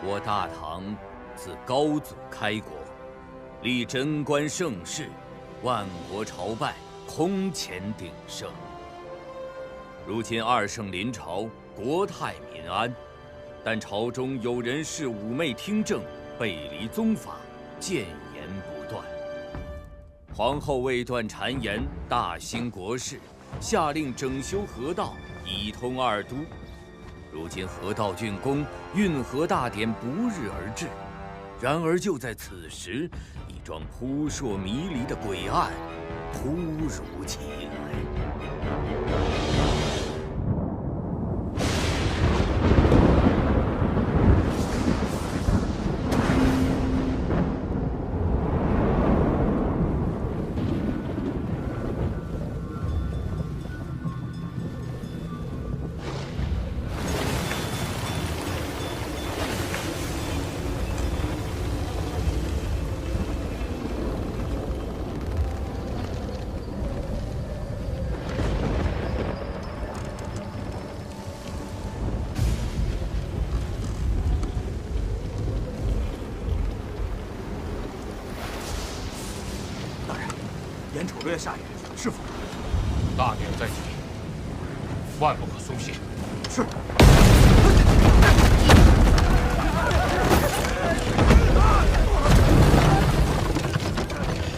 我大唐自高祖开国，立贞观盛世，万国朝拜，空前鼎盛。如今二圣临朝，国泰民安，但朝中有人恃妩媚听政，背离宗法，谏言不断。皇后为断谗言，大兴国事，下令整修河道，以通二都。如今河道竣工，运河大典不日而至。然而就在此时，一桩扑朔迷离的诡案突如其来。眼瞅着要下雨，是否？大典在即，万不可松懈。是。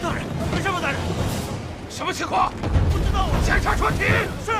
大人，为什么？大人，什么情况？不知道啊。检查船体。是。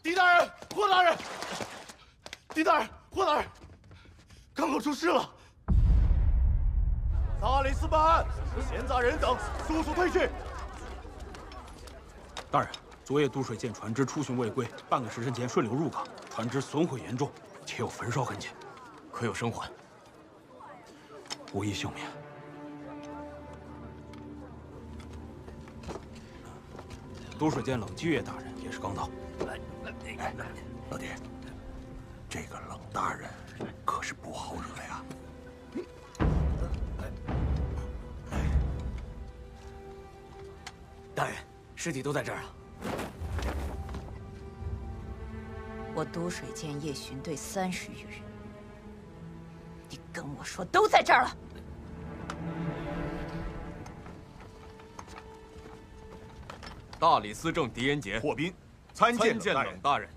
狄大人，霍大人，狄大人，霍大人，港口出事了！萨里斯本，闲杂人等速速退去！大人，昨夜渡水舰船只出巡未归，半个时辰前顺流入港，船只损毁严重，且有焚烧痕迹。可有生还？无一幸免。渡水舰冷继月大人也是刚到。哎，老弟，这个冷大人可是不好惹呀。大人，尸体都在这儿啊。我渡水舰夜巡队30余人，你跟我说都在这儿了。大理寺正狄仁杰霍斌，参见冷大人。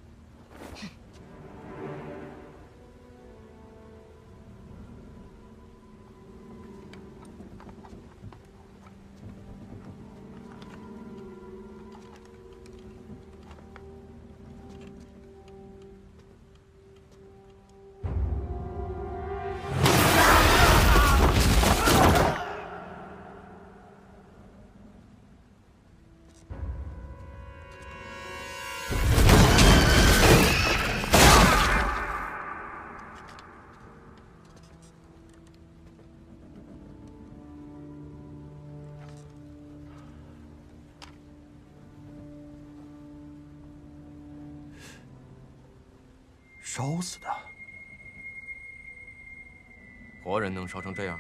烧死的。活人能烧成这样？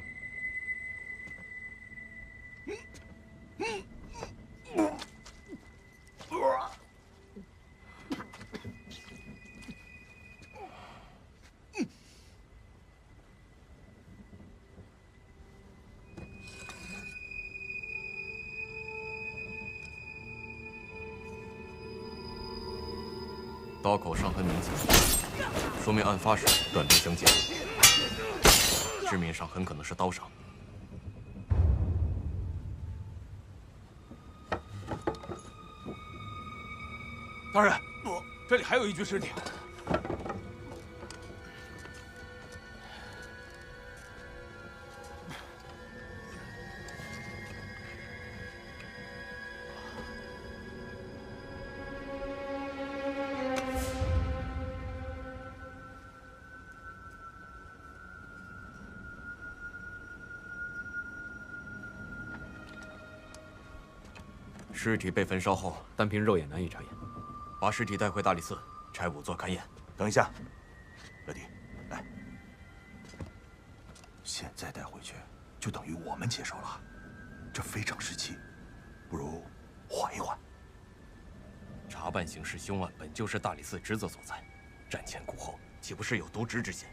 刀口伤痕明显，说明案发时短兵相接，致命伤很可能是刀伤。大人，这里还有一具尸体。尸体被焚烧后，单凭肉眼难以查验。把尸体带回大理寺，差仵作勘验。等一下，乐迪，来，现在带回去就等于我们接手了，这非常时期，不如缓一缓。查办刑事凶案本就是大理寺职责所在，瞻前顾后，岂不是有渎职之嫌？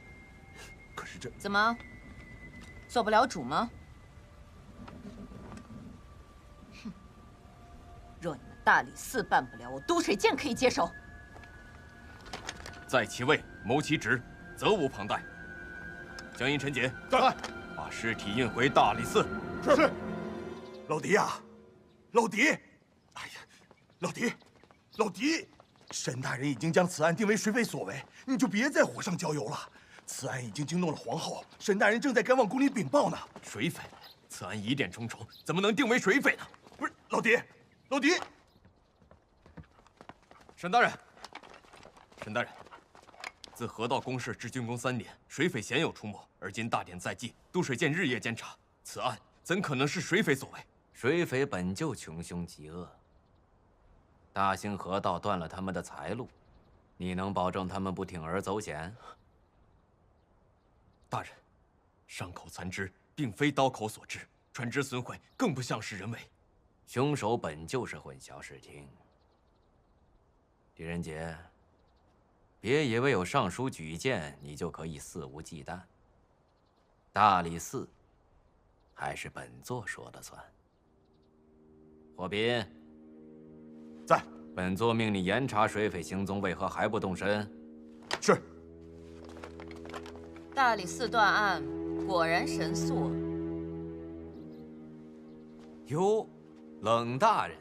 可是这怎么做不了主吗？哼！若你们大理寺办不了，我都水监可以接手。在其位谋其职，责无旁贷。江阴陈杰，在，把尸体运回大理寺。是。老狄呀，老狄，哎呀，老狄，沈大人已经将此案定为水匪所为，你就别再火上浇油了。此案已经惊动了皇后，沈大人正在赶往宫里禀报呢。水匪，此案疑点重重，怎么能定为水匪呢？不是，老狄，沈大人，自河道公事至竣工3年，水匪鲜有出没，而今大典在即，都水监日夜监察，此案怎可能是水匪所为？水匪本就穷凶极恶，大兴河道断了他们的财路，你能保证他们不铤而走险？大人，伤口残肢并非刀口所致，船只损毁更不像是人为。凶手本就是混淆视听。狄仁杰，别以为有尚书举荐，你就可以肆无忌惮。大理寺还是本座说了算。霍斌，在。本座命你严查水匪行踪，为何还不动身？是。大理寺断案果然神速。哟，冷大人，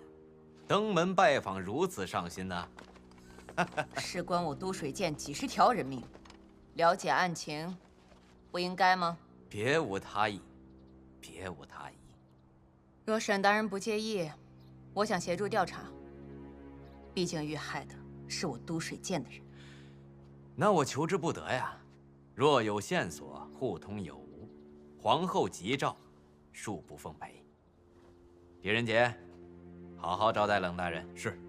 登门拜访如此上心呢？事关我都水监几10条人命，了解案情，不应该吗？别无他意，别无他意。若沈大人不介意，我想协助调查。毕竟遇害的是我都水监的人。那我求之不得呀。若有线索，互通有无。皇后急诏，恕不奉陪。狄仁杰，好好招待冷大人。是。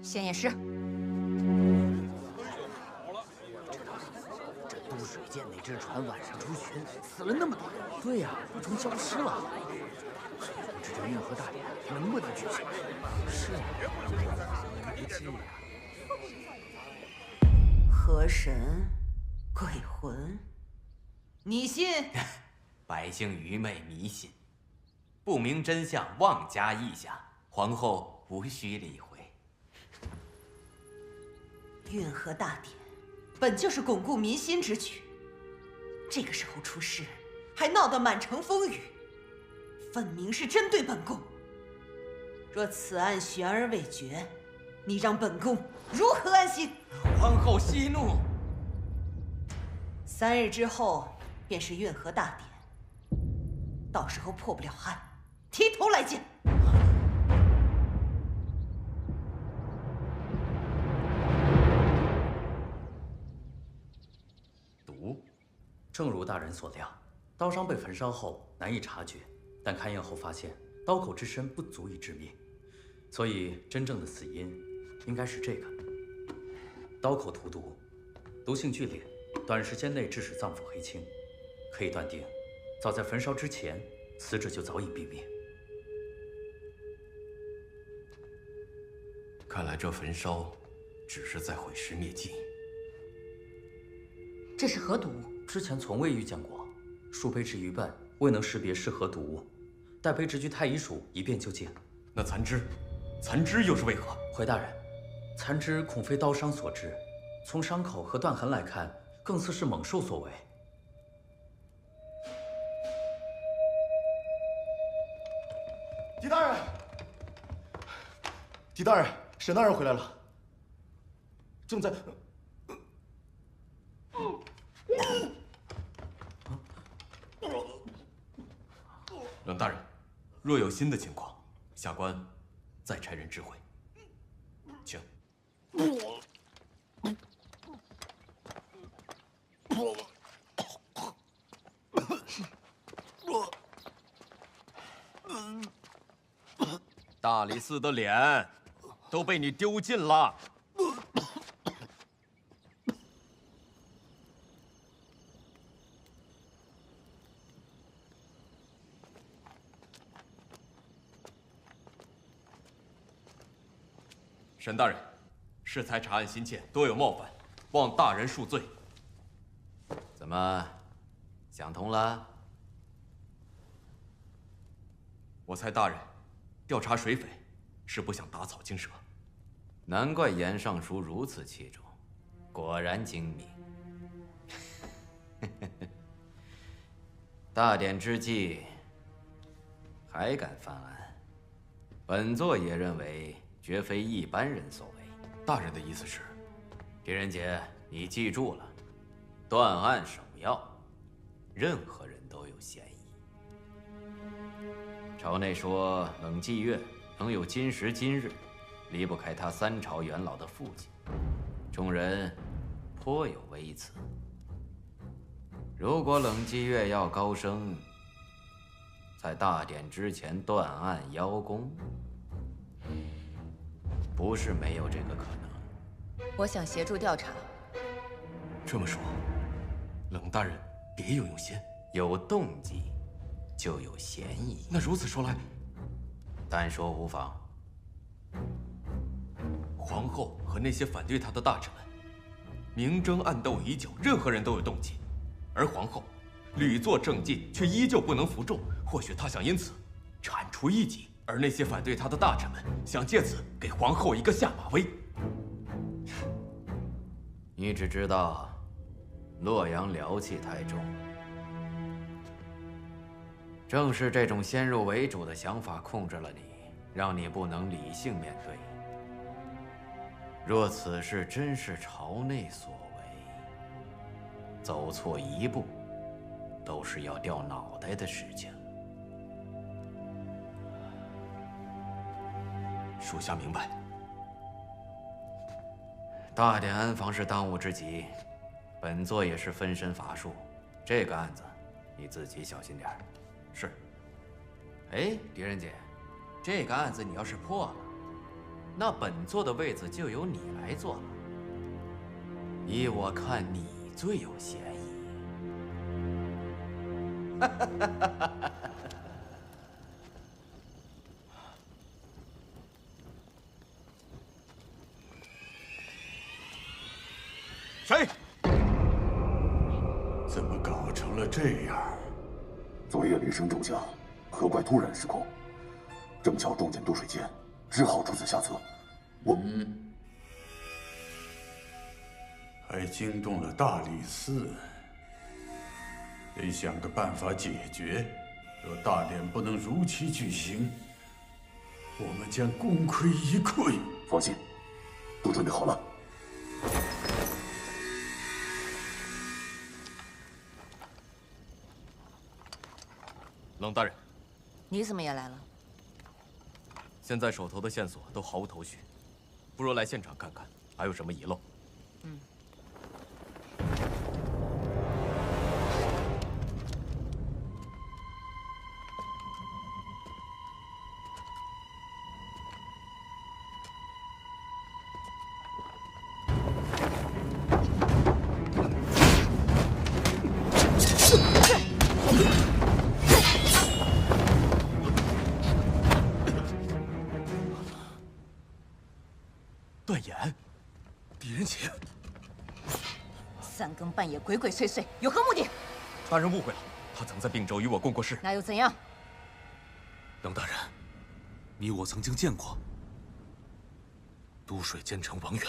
先验尸。这都水监那只船晚上出巡，死了那么多人。对呀，那船消失了。不知这运河大典能不能举行？是啊，不济呀。河神，鬼魂，你信？百姓愚昧迷信，不明真相，妄加意下，皇后无需理会。运河大典本就是巩固民心之举，这个时候出事，还闹得满城风雨，分明是针对本宫。若此案悬而未决，你让本宫如何安心？皇后息怒。3日之后便是运河大典，到时候破不了案，提头来见。毒，正如大人所料，刀伤被焚烧后难以察觉，但勘验后发现刀口之深不足以致命，所以真正的死因应该是这个。刀口涂毒，毒性剧烈，短时间内致使脏腑黑青，可以断定，早在焚烧之前，死者就早已毙命。看来这焚烧只是在毁尸灭迹。这是何毒？之前从未遇见过，数碑之愚笨，未能识别是何毒物，待卑职居太医署一辨究竟。那残肢，残肢又是为何？回大人，残肢恐非刀伤所致，从伤口和断痕来看，更似是猛兽所为。狄大人，狄大人，沈大人回来了，正在。冷大人，若有新的情况，下官再差人知会。请。大理寺的脸都被你丢尽了。沈大人，适才查案心切，多有冒犯，望大人恕罪。怎么，想通了？我猜大人调查水匪是不想打草惊蛇。难怪严尚书如此器重，果然精明。大典之际还敢犯案，本座也认为绝非一般人所为。大人的意思是？狄仁杰，你记住了，断案首要，任何人都有嫌疑。朝内说冷霁月能有今时今日，离不开他3朝元老的父亲，众人颇有微词。如果冷霁月要高升，在大典之前断案邀功，不是没有这个可能。我想协助调查。这么说，冷大人别有用心。有动机，就有嫌疑。那如此说来，但说无妨。皇后和那些反对她的大臣们，明争暗斗已久，任何人都有动机。而皇后屡作政绩，却依旧不能服众。或许她想因此铲除异己，而那些反对她的大臣们想借此给皇后一个下马威。你只知道洛阳燎气太重，正是这种先入为主的想法控制了你，让你不能理性面对。若此事真是朝内所为，走错一步都是要掉脑袋的事情。属下明白。大典安防是当务之急，本座也是分身乏术，这个案子你自己小心点儿。是。哎，狄仁杰，这个案子你要是破了，那本座的位子就由你来做了。依我看，你最有嫌疑。哈哈哈哈哈！谁？怎么搞成了这样？昨夜雷声骤降，何怪突然失控？正巧撞见渡水剑，只好出此下策。还惊动了大理寺，得想个办法解决。若大典不能如期举行，我们将功亏一篑。放心，都准备好了。冷大人，你怎么也来了？现在手头的线索都毫无头绪，不如来现场看看，还有什么遗漏。嗯。断眼，狄仁杰，三更半夜鬼鬼祟祟，有何目的？大人误会了，他曾在并州与我共过事。那又怎样？冷大人，你我曾经见过。都水监丞王源，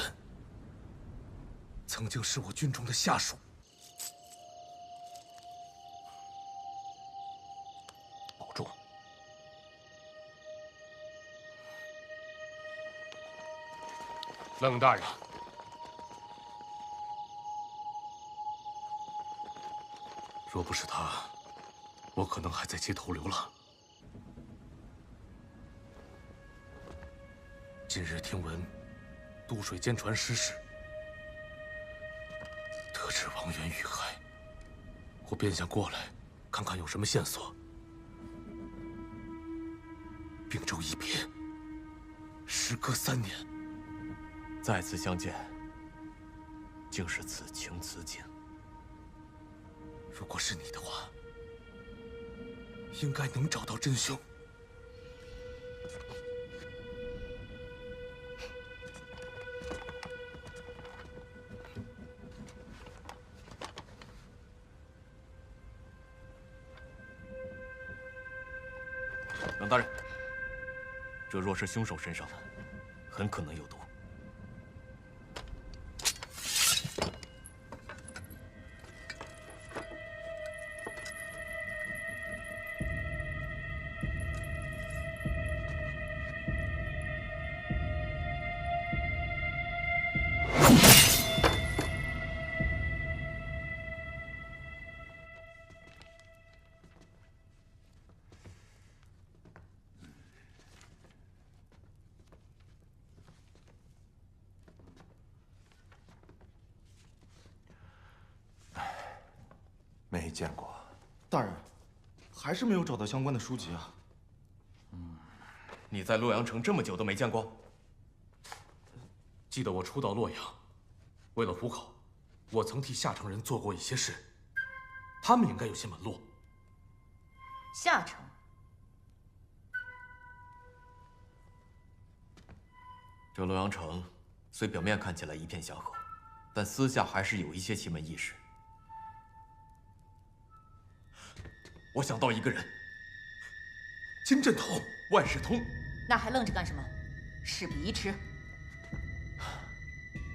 曾经是我军中的下属。保重。冷大人，若不是他，我可能还在街头流浪。今日听闻都水监船失事，得知王源遇害，我便想过来看看有什么线索。并州一别，时隔3年。再次相见，竟是此情此景。如果是你的话，应该能找到真凶。冷大人，这若是凶手身上的，很可能有毒。没见过，大人，还是没有找到相关的书籍啊。你在洛阳城这么久都没见过？记得我初到洛阳，为了糊口，我曾替下城人做过一些事，他们应该有些门路。下城。这洛阳城虽表面看起来一片祥和，但私下还是有一些奇门异事。我想到一个人，金振头、万事通。那还愣着干什么？事不宜迟。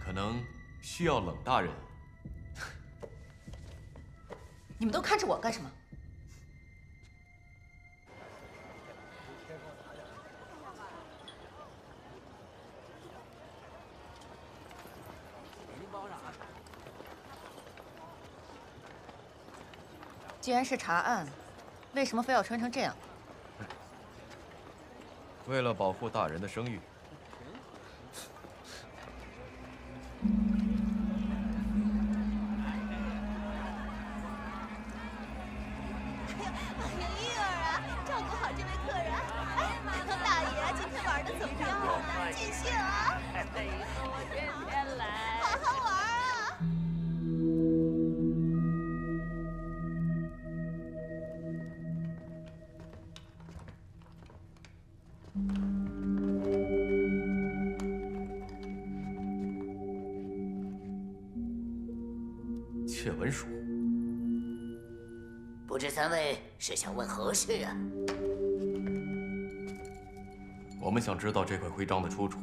可能需要冷大人。你们都看着我干什么？既然是查案，为什么非要穿成这样？为了保护大人的声誉。玉儿啊，照顾好这位客人。哎，大爷，今天玩的怎么样？继续啊！我天天来，好好玩啊！窃文书不知三位是想问何事啊？我们想知道这块徽章的出处。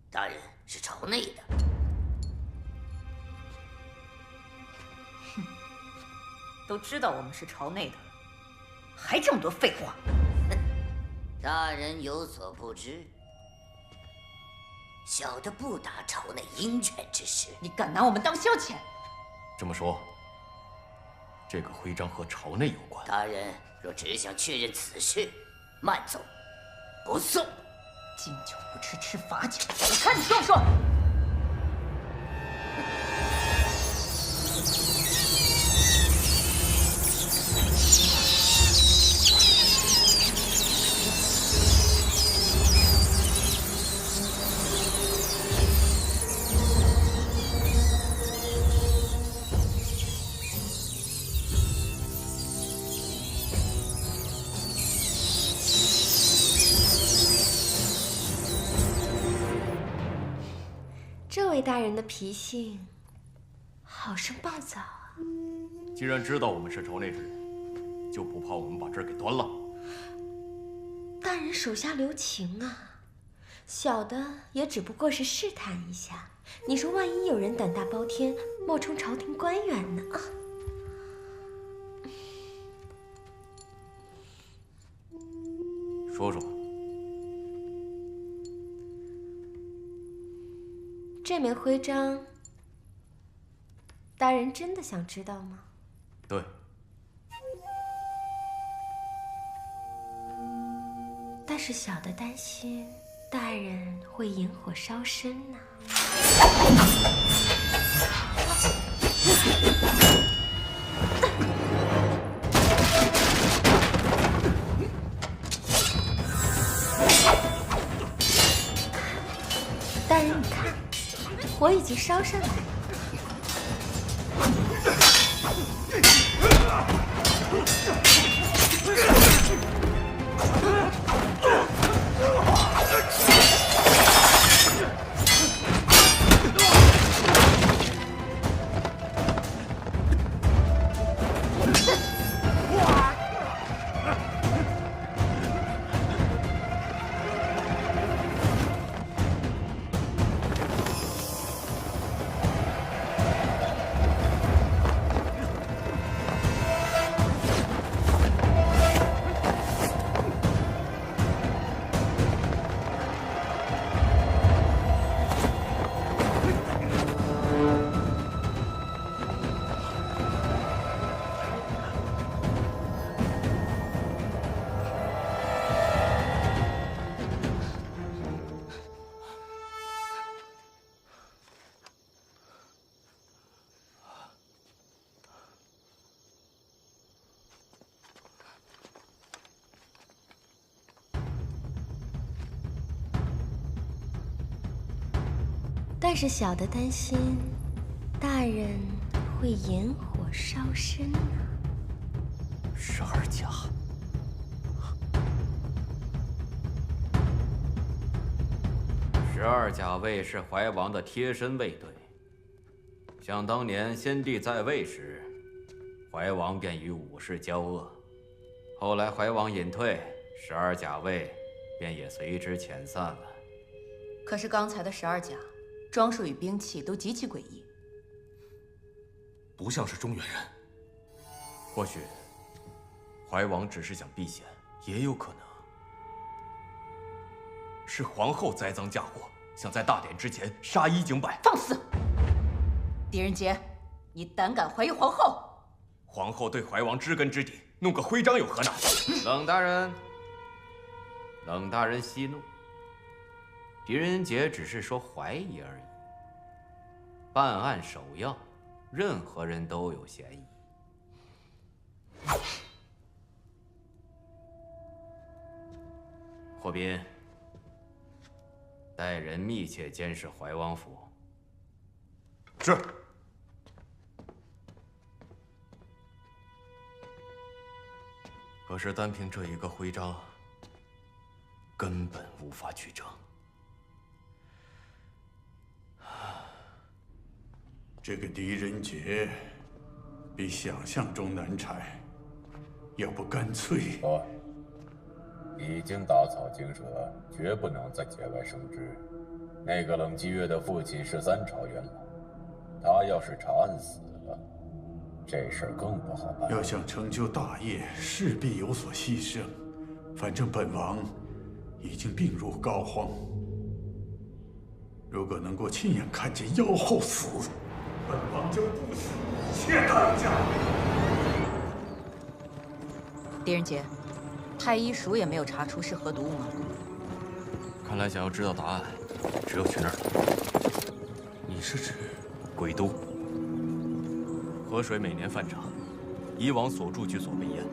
大人是朝内的。哼，都知道我们是朝内的了，还这么多废话。大人有所不知，小的不打朝内鹰犬之事。你敢拿我们当消遣？这么说，这个徽章和朝内有关。大人若只想确认此事，慢走，不送。敬酒不吃吃罚酒，我看你说不说？这位大人的脾性好生暴躁啊！既然知道我们是朝内之人，就不怕我们把这儿给端了？大人手下留情啊，小的也只不过是试探一下。你说万一有人胆大包天，冒充朝廷官员呢？啊！说说。这枚徽章，大人真的想知道吗？对。但是小的担心，大人会引火烧身呢。大人，你看。火已经烧上来了。但是小的担心，大人会引火烧身呢。12甲。12甲卫是怀王的贴身卫队。想当年先帝在位时，怀王便与武士交恶，后来怀王隐退，12甲卫便也随之遣散了。可是刚才的12甲。装束与兵器都极其诡异，不像是中原人。或许怀王只是想避嫌，也有可能是皇后栽赃嫁祸，想在大典之前杀一儆百。放肆！狄仁杰，你胆敢怀疑皇后？皇后对怀王知根知底，弄个徽章有何难？冷大人，冷大人息怒。狄仁杰只是说怀疑而已。办案首要，任何人都有嫌疑。霍斌，带人密切监视怀王府。是。可是单凭这一个徽章，根本无法取证。这个狄仁杰比想象中难缠，要不干脆……已经打草惊蛇，绝不能再节外生枝。那个冷季月的父亲是3朝元老，他要是查案死了，这事儿更不好办。要想成就大业，势必有所牺牲。反正本王已经病入膏肓，如果能够亲眼看见妖后死，本王就不惜一切代价。狄仁杰，太医署也没有查出是何毒物吗？看来想要知道答案，只有去那儿。你是指鬼都？河水每年泛涨，以往所筑居所被淹，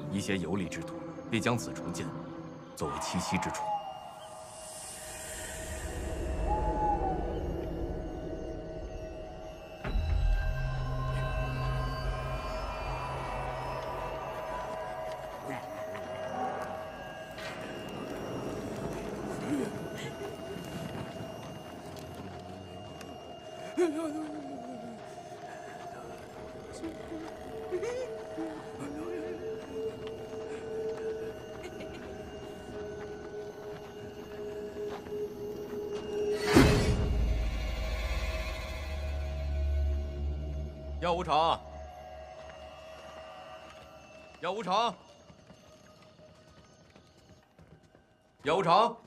一些有理之徒必将此重建，作为栖息之处。药无常，药无常，药无常，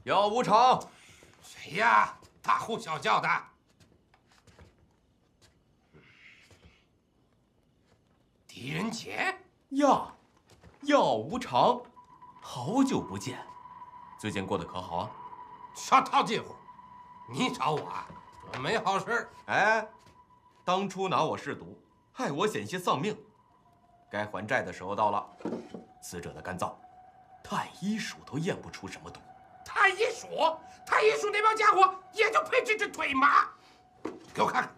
药无常，谁呀？大呼小叫的。狄仁杰药无常，好久不见，最近过得可好啊？少套近乎，你找我啊？准没好事。哎，当初拿我试毒，害我险些丧命，该还债的时候到了。死者的肝脏，太医署都验不出什么毒。太医署那帮家伙也就配治这腿麻。给我看看。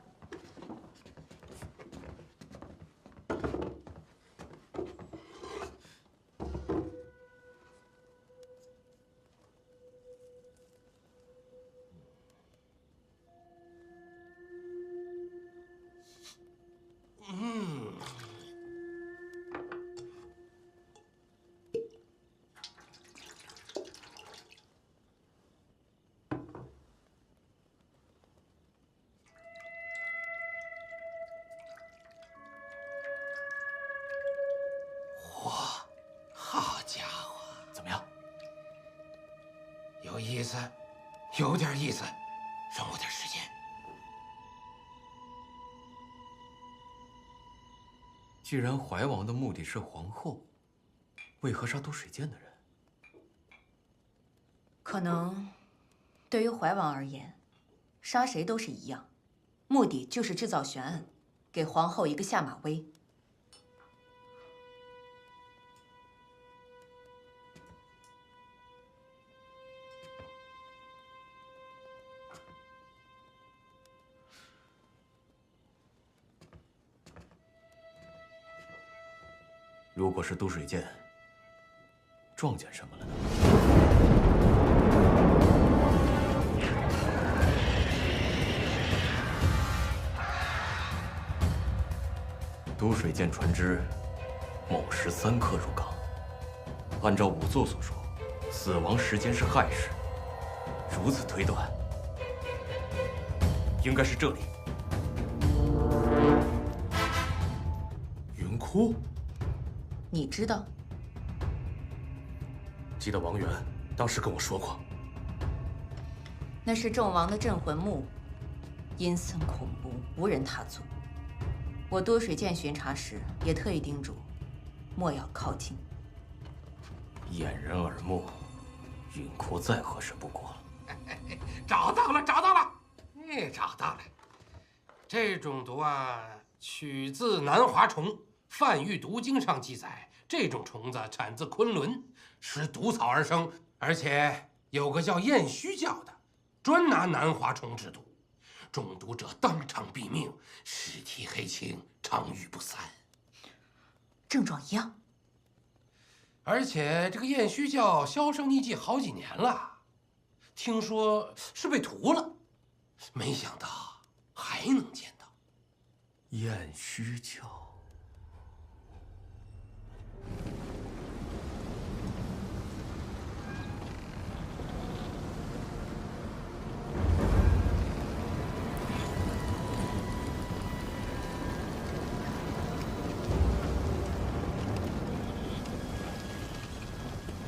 好家伙，怎么样？有意思，有点意思，让我点时间。既然怀王的目的是皇后，为何杀都水剑的人？可能，对于怀王而言，杀谁都是一样，目的就是制造悬案，给皇后一个下马威。如果是都水剑，撞见什么了呢？都水剑船只某时3刻入港，按照仵作所说，死亡时间是亥时，如此推断，应该是这里。云窟。你知道？记得王源当时跟我说过，那是纣王的镇魂墓，阴森恐怖，无人踏足。我多水剑巡查时也特意叮嘱，莫要靠近。掩人耳目，云窟再合适不过了。找到了，你找到了。这种毒啊，取自南华虫。《范玉毒经》上记载，这种虫子产自昆仑，食毒草而生，而且有个叫燕须教的，专拿南华虫制毒，中毒者当场毙命，尸体黑青，长浴不散。症状一样。而销这个燕须教销声匿迹好几年了，听说是被屠了，没想到还能见到燕虚桥。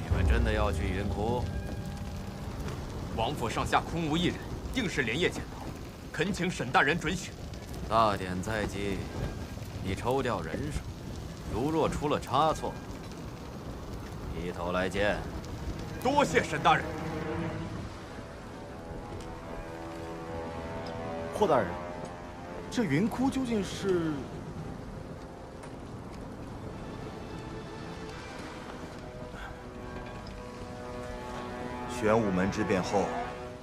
你们真的要去云窟？王府上下空无一人，定是连夜潜逃，恳请沈大人准许。大典在即，你抽调人手，如若出了差错，低头来见。多谢沈大人。霍大人，这云窟究竟是？玄武门之变后，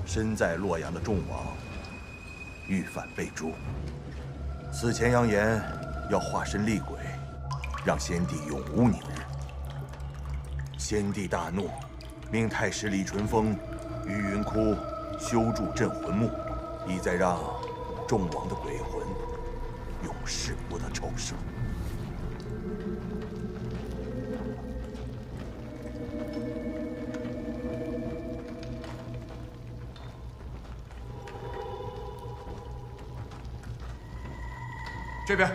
身在洛阳的众王遇反被诛，死前扬言要化身厉鬼，让先帝永无宁日。先帝大怒，命太师李淳风于云窟修筑镇魂木，意在让众王的鬼魂永世不得抽生。这边。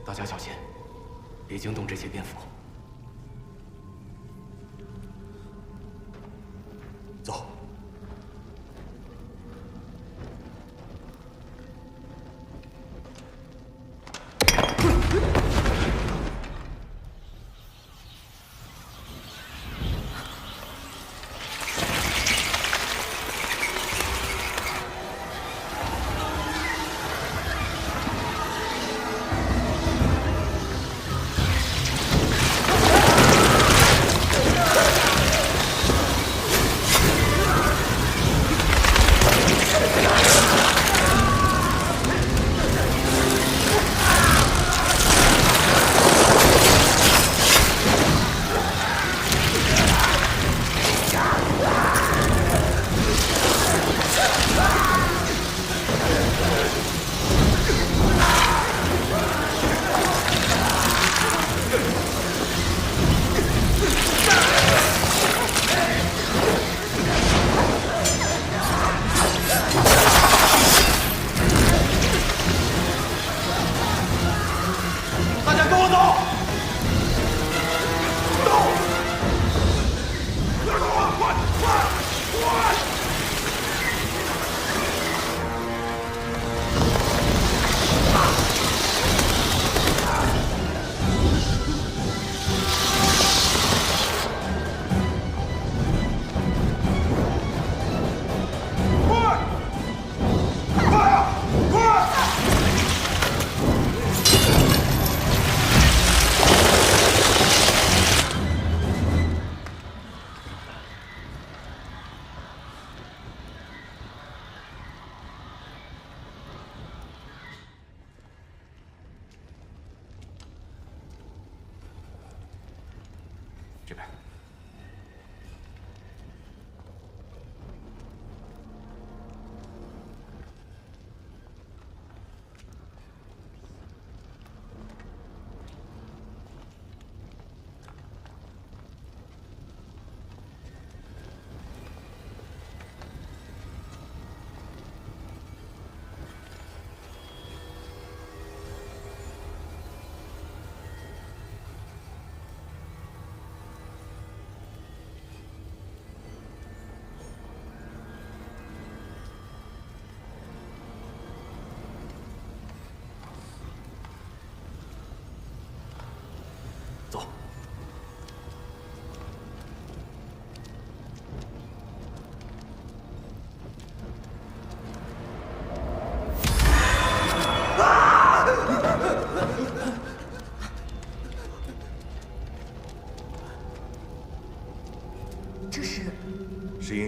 大家小心，别惊动这些蝙蝠。走。这边。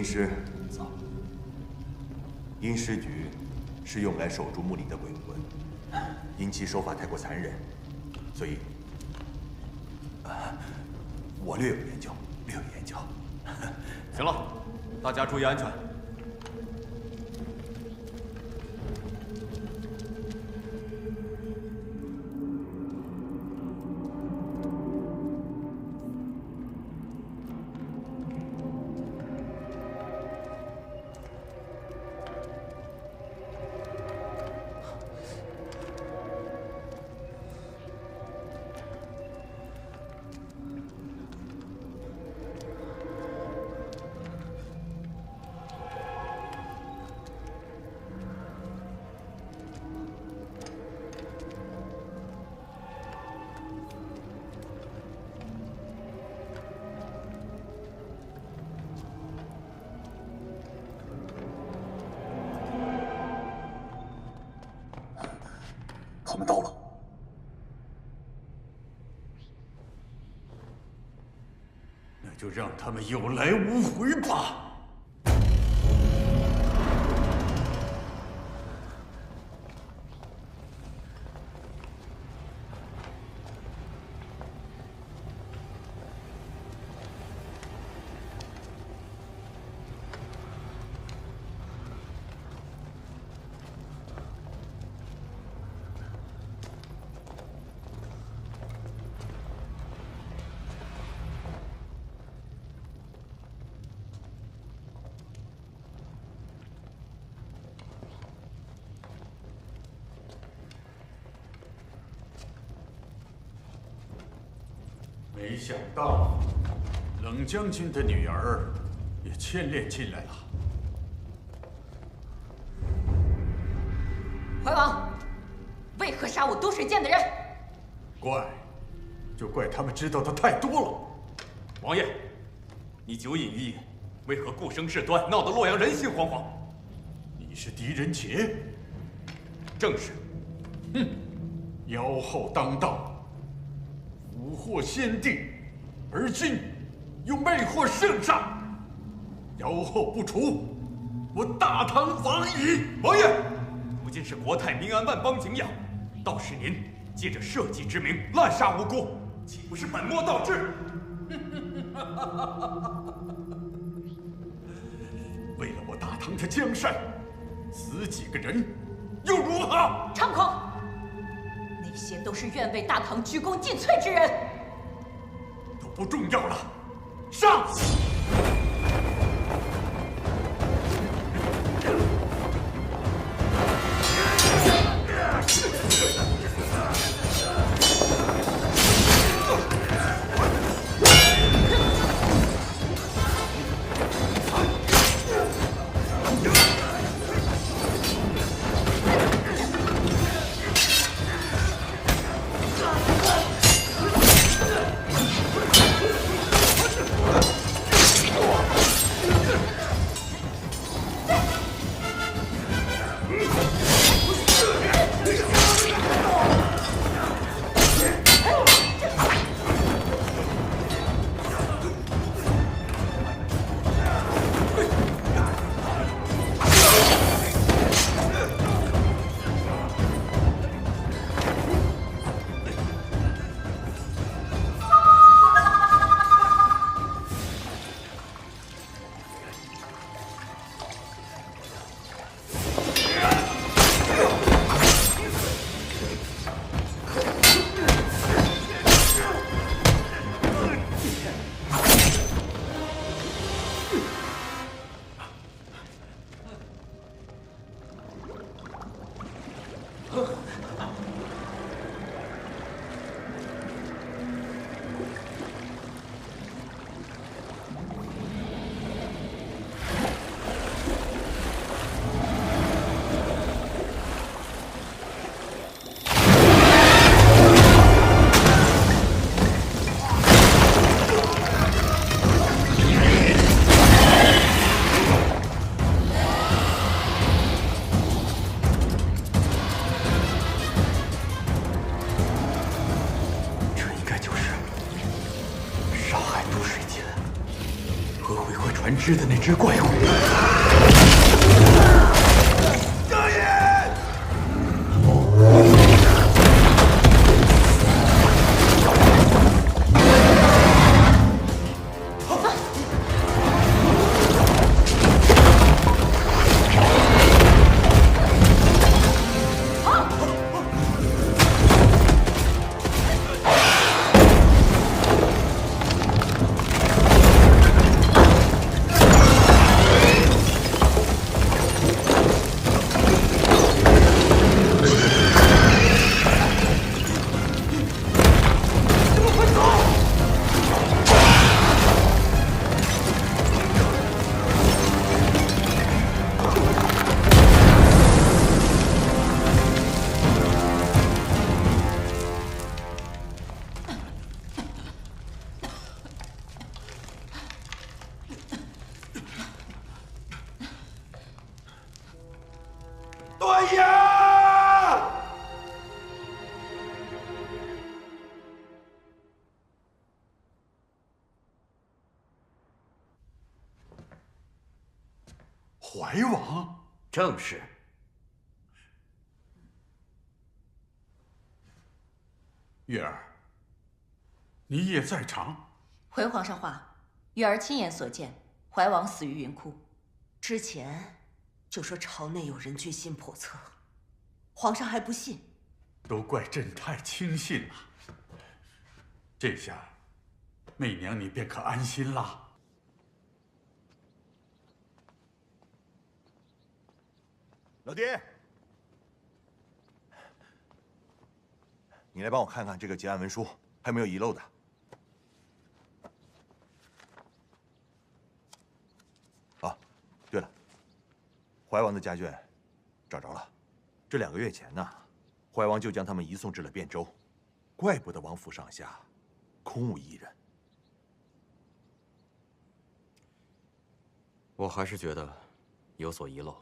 师，阴尸局是用来守住墓里的鬼魂，因其手法太过残忍，所以，我略有研究，略有研究。行了，大家注意安全。他们到了，那就让他们有来无回吧。没想到，冷将军的女儿也牵连进来了。怀王，为何杀我多水剑的人？怪，就怪他们知道的太多了。王爷，你酒饮于野，为何顾生事端，闹得洛阳人心惶惶？你是狄仁杰？正是。哼，妖后当道。蛊惑先帝，而今又魅惑圣上，妖后不除，我大唐亡矣！王爷，如今是国泰民安，万邦景仰，倒是您借着社稷之名滥杀无辜，岂不是本末倒置？为了我大唐的江山，死几个人又如何？猖狂！那些都是愿为大唐鞠躬尽瘁之人，都不重要了，上！日的那只怪物。张爷！段爷！怀王，正是。月儿，你也在场。回皇上话，月儿亲眼所见，怀王死于云窟。之前就说朝内有人居心叵测，皇上还不信。都怪朕太轻信了。这下，媚娘你便可安心啦。老爹，你来帮我看看这个结案文书还有没有遗漏的。啊，对了，怀王的家眷找着了。这2个月前呢，怀王就将他们移送至了汴州，怪不得王府上下空无一人。我还是觉得有所遗漏。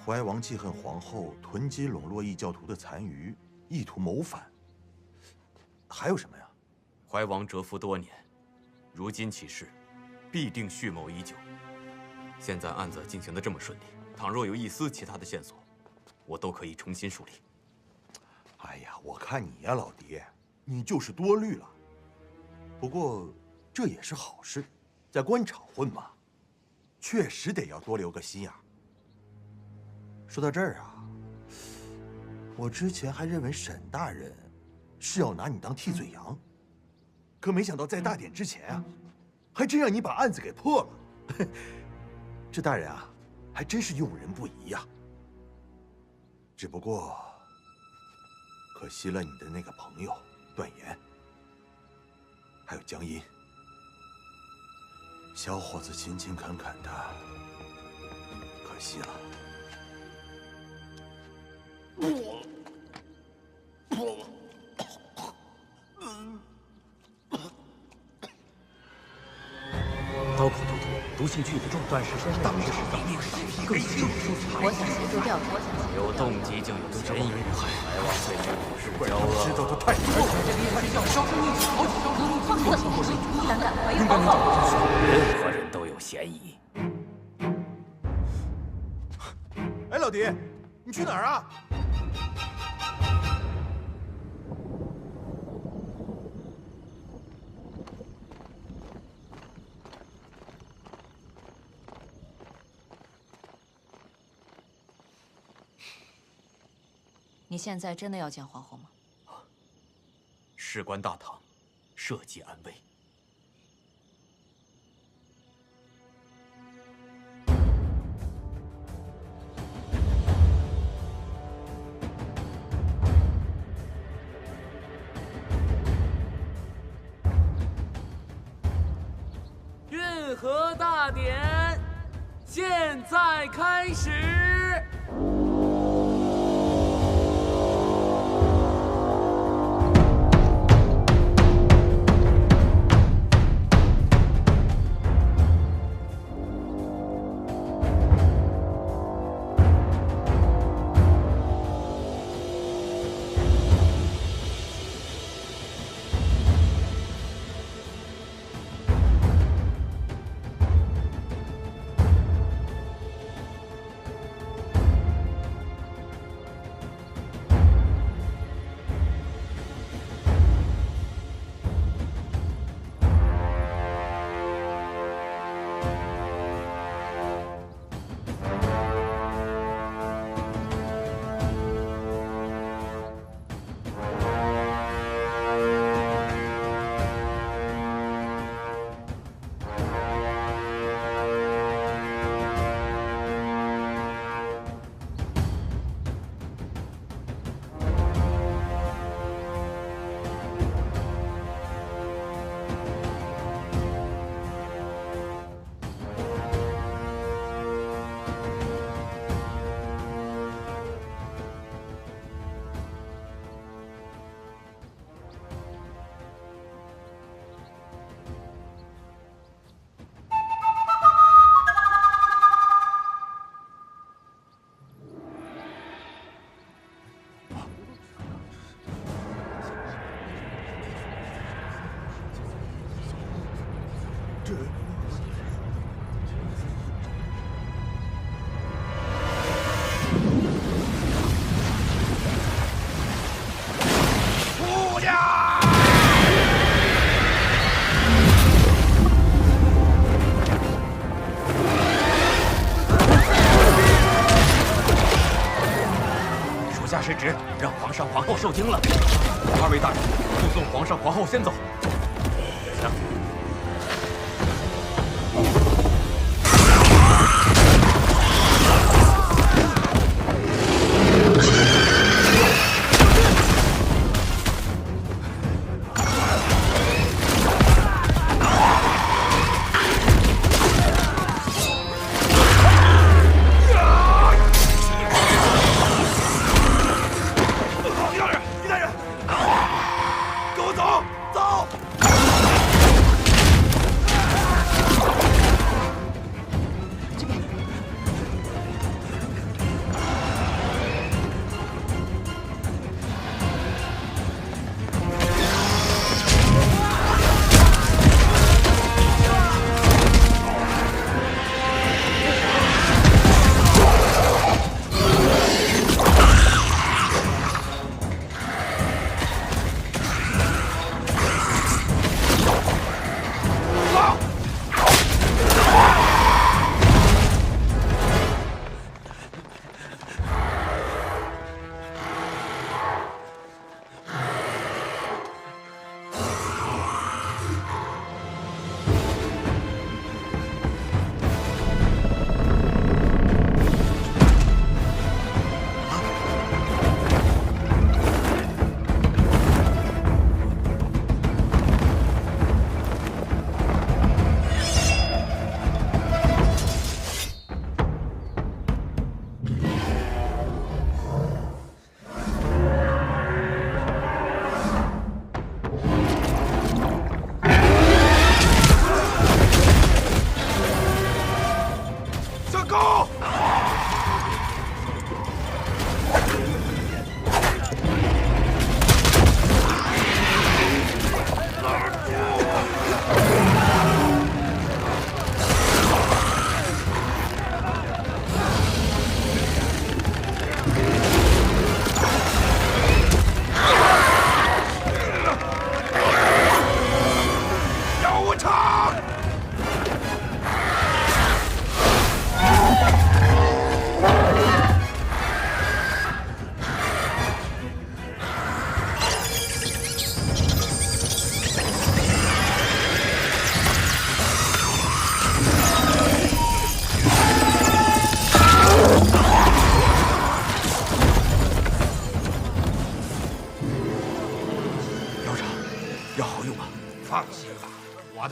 怀王记恨皇后囤积笼络异教徒的残余，意图谋反。还有什么呀？怀王蛰伏多年，如今起事，必定蓄谋已久。现在案子进行得这么顺利，倘若有一丝其他的线索，我都可以重新梳理。哎呀，我看你呀，老爹，你就是多虑了。不过这也是好事，在官场混嘛，确实得要多留个心眼。说到这儿啊，我之前还认为沈大人是要拿你当替罪羊，可没想到在大典之前啊，还真让你把案子给破了。这大人啊，还真是用人不疑呀。只不过可惜了你的那个朋友段延，还有江阴。小伙子勤勤恳恳的，可惜了。刀口毒毒性剧毒重，段氏当时是当面更是手术我想协助调查。有动机就有嫌疑。怀王对这种事交恶，知道的太多了。胆敢怀疑皇后，任何人都有嫌疑。哎，老狄，你去哪儿啊？你现在真的要见皇后吗？事关大唐，社稷安危。运河大典现在开始。失职，让皇上皇后受惊了。二位大人，护送皇上皇后先走。行。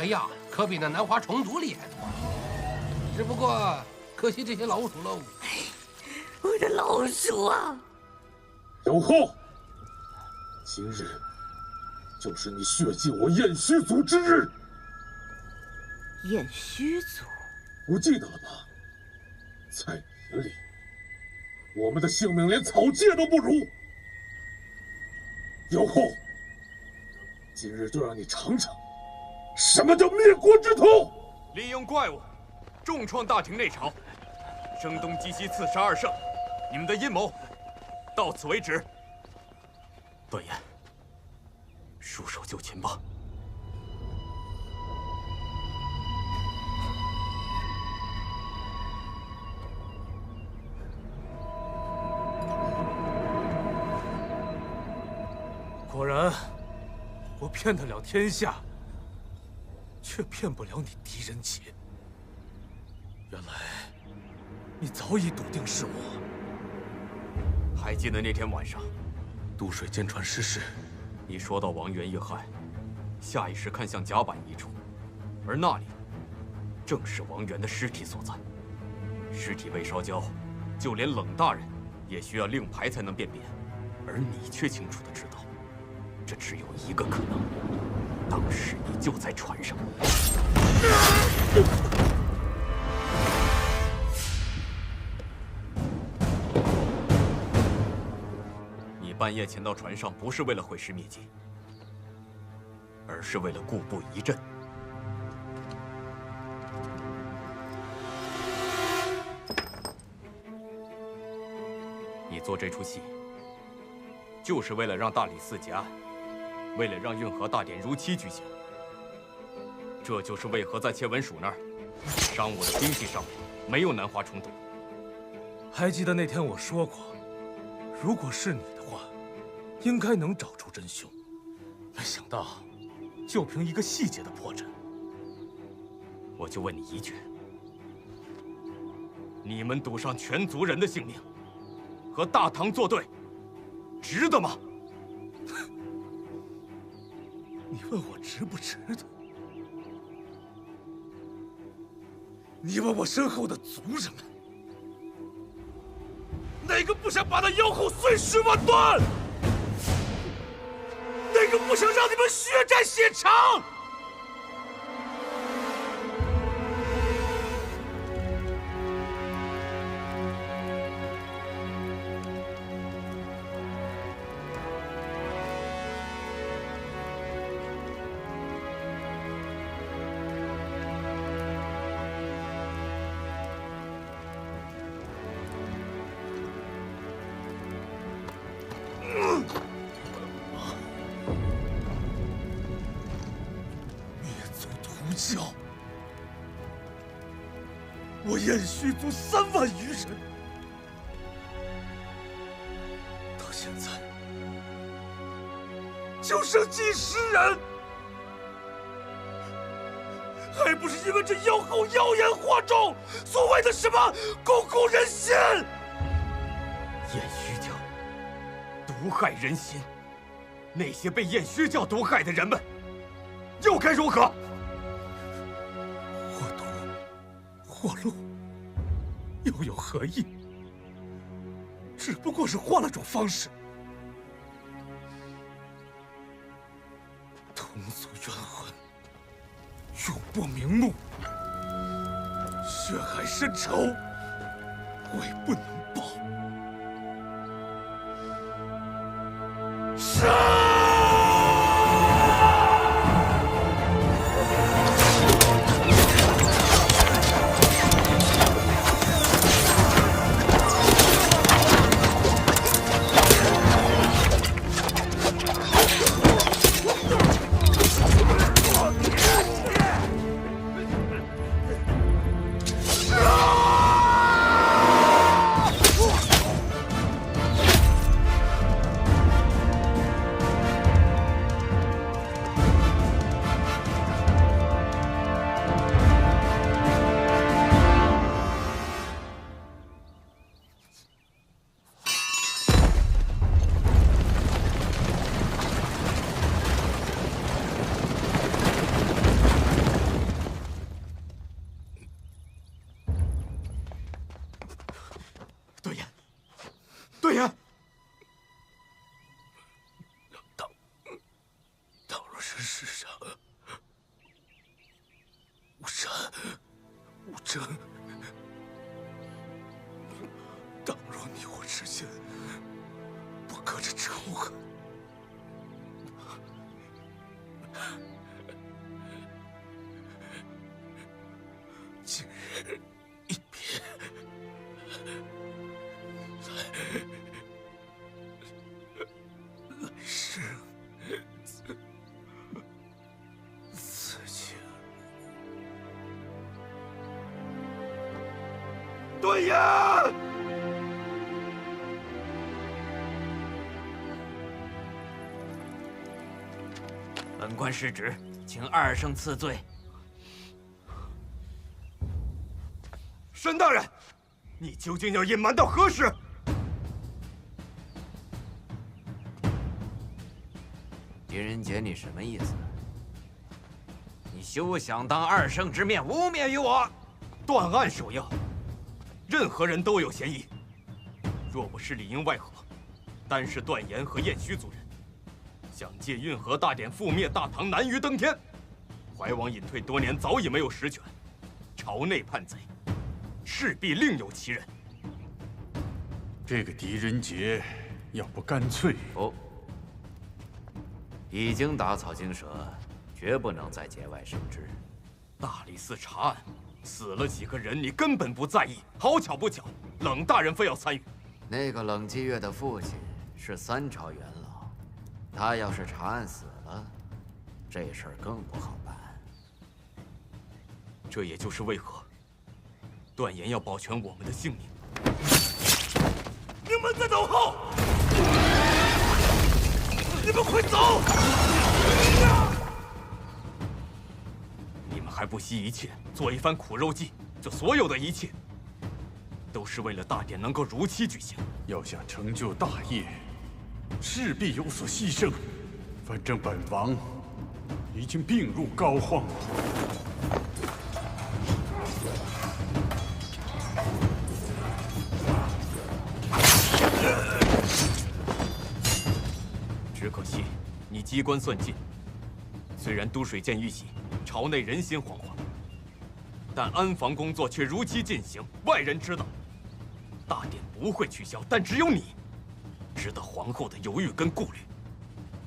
药可比那南华虫毒厉害多，只不过可惜这些老鼠喽。我的老鼠啊！有后，今日就是你血祭我燕虚族之日。燕虚族，不记得了吧？在你眼里，我们的性命连草芥都不如。有后，今日就让你尝尝。 什么叫灭国之徒？利用怪物，重创大庭内朝，声东击西，刺杀二圣，你们的阴谋到此为止。段延，束手就擒吧。果然，我骗得了天下。 却骗不了你狄仁杰。原来你早已笃定是我。还记得那天晚上，渡水舰船失事，你说到王源遇害，下意识看向甲板一处，而那里正是王源的尸体所在。尸体未烧焦，就连冷大人也需要令牌才能辨别，而你却清楚地知道，这只有一个可能。 当时你就在船上。你半夜潜到船上，不是为了毁尸灭迹，而是为了固步一阵。你做这出戏，就是为了让大理寺结案。 为了让运河大典如期举行，这就是为何在切文署那儿，商务的兵器上面没有南华虫毒。还记得那天我说过，如果是你的话，应该能找出真凶。没想到，就凭一个细节的破绽。我就问你一句：你们赌上全族人的性命，和大唐作对，值得吗？你问我值不值得？你问我身后的族人们，哪个不想把那妖后碎尸万段？哪个不想让你们血债血偿？教，我燕虚族3万余人，到现在就剩几十人，还不是因为这妖后妖言惑众，所谓的什么巩固人心？燕虚教毒害人心，那些被燕虚教毒害的人们，又该如何？惑路又有何意？只不过是换了种方式。同族冤魂，永不瞑目，血海深仇，悔不能报。杀！对呀，倘若是世上无善无争，倘若你我之间不隔着仇恨，今日一别，来世此情。对呀！本官失职，请二圣赐罪。申大人，你究竟要隐瞒到何时？狄仁杰，你什么意思？你休想当二圣之面污蔑于我！断案首要，任何人都有嫌疑。若不是里应外合，单是段延和燕虚族人，想借运河大典覆灭大唐难于登天。怀王隐退多年，早已没有实权，朝内叛贼，势必另有其人。这个狄仁杰，要不干脆不。已经打草惊蛇，绝不能再节外生枝。大理寺查案，死了几个人，你根本不在意。好巧不巧，冷大人非要参与。那个冷继月的父亲是3朝元老，他要是查案死了，这事儿更不好办。这也就是为何段延要保全我们的性命。你们在等候！你们快走！你们还不惜一切做一番苦肉计，这所有的一切，都是为了大典能够如期举行。要想成就大业，势必有所牺牲。反正本王已经病入膏肓了。只可惜你机关算尽，虽然都水剑遇袭，朝内人心惶惶，但安防工作却如期进行。外人知道，大典不会取消，但只有你知道皇后的犹豫跟顾虑。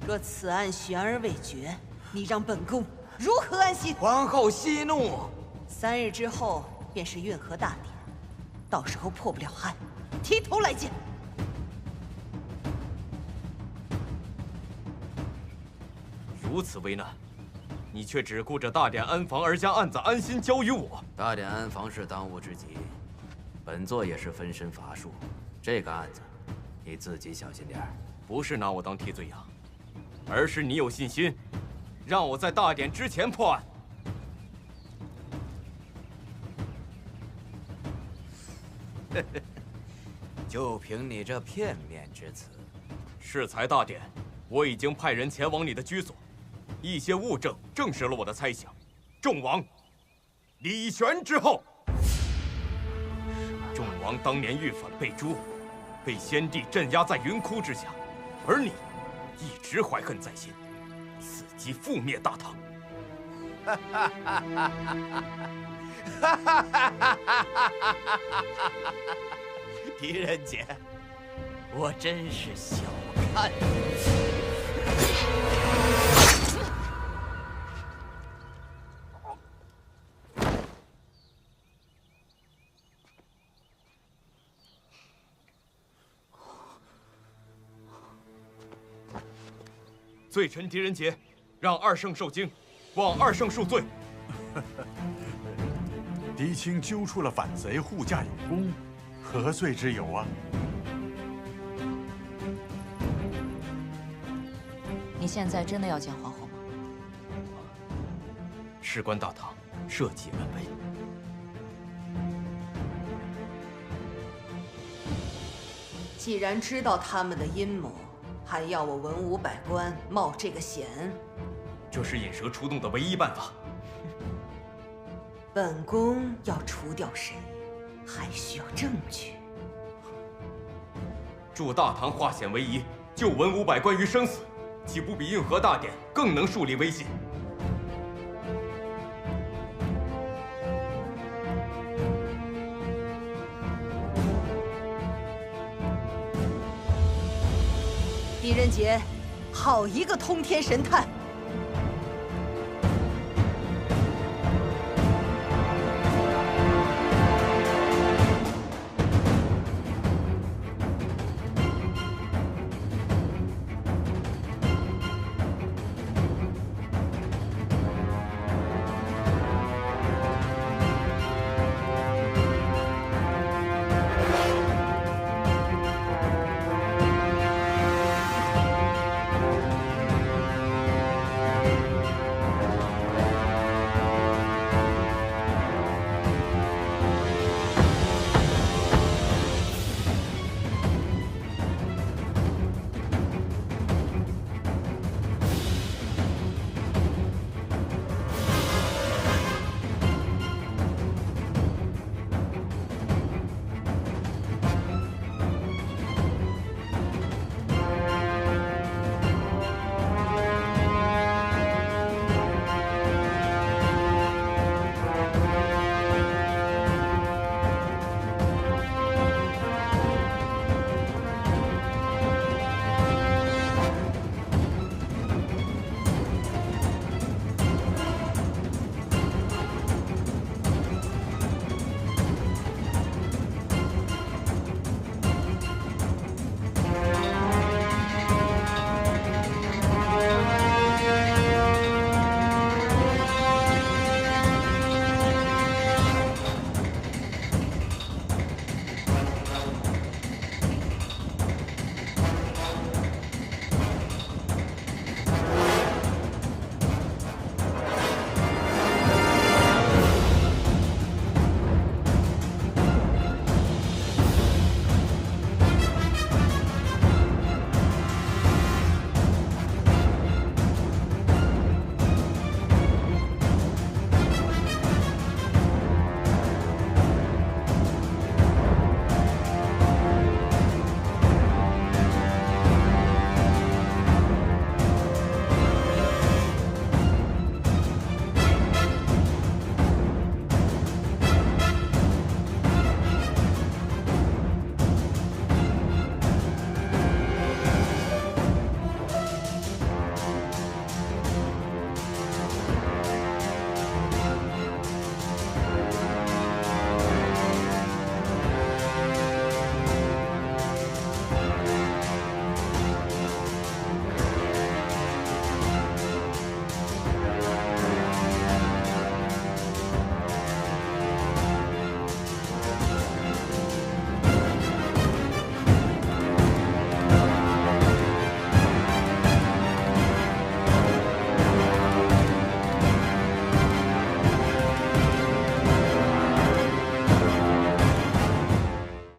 若此案悬而未决，你让本宫如何安心？皇后息怒。3日之后便是运河大典，到时候破不了案，提头来见。如此为难，你却只顾着大典安防，而将案子安心交于我。大典安防是当务之急，本座也是分身乏术。这个案子，你自己小心点儿。不是拿我当替罪羊，而是你有信心，让我在大典之前破案。就凭你这片面之词，适才大典，我已经派人前往你的居所，一些物证证实了我的猜想。众王，李玄之后。众王当年遇反被诛，被先帝镇压在云窟之下，而你一直怀恨在心，伺机覆灭大唐。狄仁杰，我真是小看你。罪臣狄仁杰，让二圣受惊，望二圣恕罪。狄青揪出了反贼，护驾有功，何罪之有啊？你现在真的要见皇后吗？事关大唐，社稷安危。既然知道他们的阴谋，还要我文武百官冒这个险，这是引蛇出洞的唯一办法。本宫要除掉谁，还需要证据。助大唐化险为夷，救文武百官于生死，岂不比运河大典更能树立威信？狄仁杰，好一个通天神探！